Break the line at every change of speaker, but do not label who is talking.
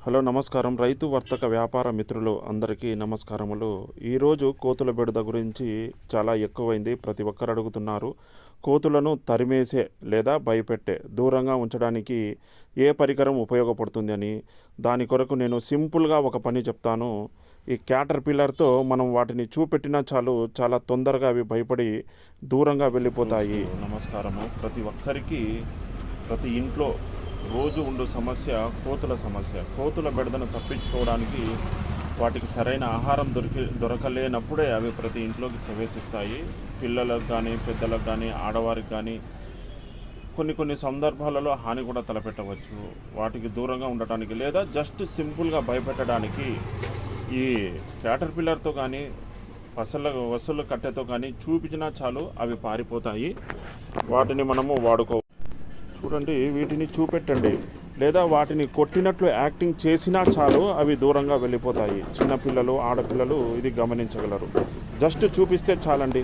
Hello నమస్కారం. రైతు వర్తక వ్యాపార మిత్రులు అందరికీ నమస్కారములు. ఈరోజు కోతుల బెడద గురించి చాలా ఎక్కువైంది. ప్రతి ఒక్కరు అడుగుతున్నారు. కోతులను తరిమేసే లేదా భయపెట్టే దూరంగా ఉంచడానికి ఏ పరికరం ఉపయోగపడుతుంది అని. దాని కొరకు నేను సింపుల్గా ఒక పని చెప్తాను. ఈ క్యాటర్ పిల్లర్తో మనం వాటిని చూపెట్టినా చాలు, చాలా తొందరగా అవి భయపడి దూరంగా వెళ్ళిపోతాయి. నమస్కారము. ప్రతి ఒక్కరికి ప్రతి ఇంట్లో రోజు ఉండు సమస్య కోతుల సమస్య. కోతుల బెడదను తప్పించుకోవడానికి వాటికి సరైన ఆహారం దొరకలేనప్పుడే అవి ప్రతి ఇంట్లోకి ప్రవేశిస్తాయి. పిల్లలకు కానీ, పెద్దలకు కానీ, ఆడవారికి కానీ కొన్ని సందర్భాలలో హాని కూడా తలపెట్టవచ్చు. వాటికి దూరంగా ఉండటానికి లేదా జస్ట్ సింపుల్గా భయపెట్టడానికి ఈ క్యాటర్ పిల్లర్తో కానీ వసలు కట్టెతో కానీ చూపించినా చాలు, అవి పారిపోతాయి. వాటిని మనము చూడండి, వీటిని చూపెట్టండి లేదా వాటిని కొట్టినట్లు యాక్టింగ్ చేసినా చాలు, అవి దూరంగా వెళ్ళిపోతాయి. చిన్నపిల్లలు, ఆడపిల్లలు ఇది గమనించగలరు. జస్ట్ చూపిస్తే చాలండి.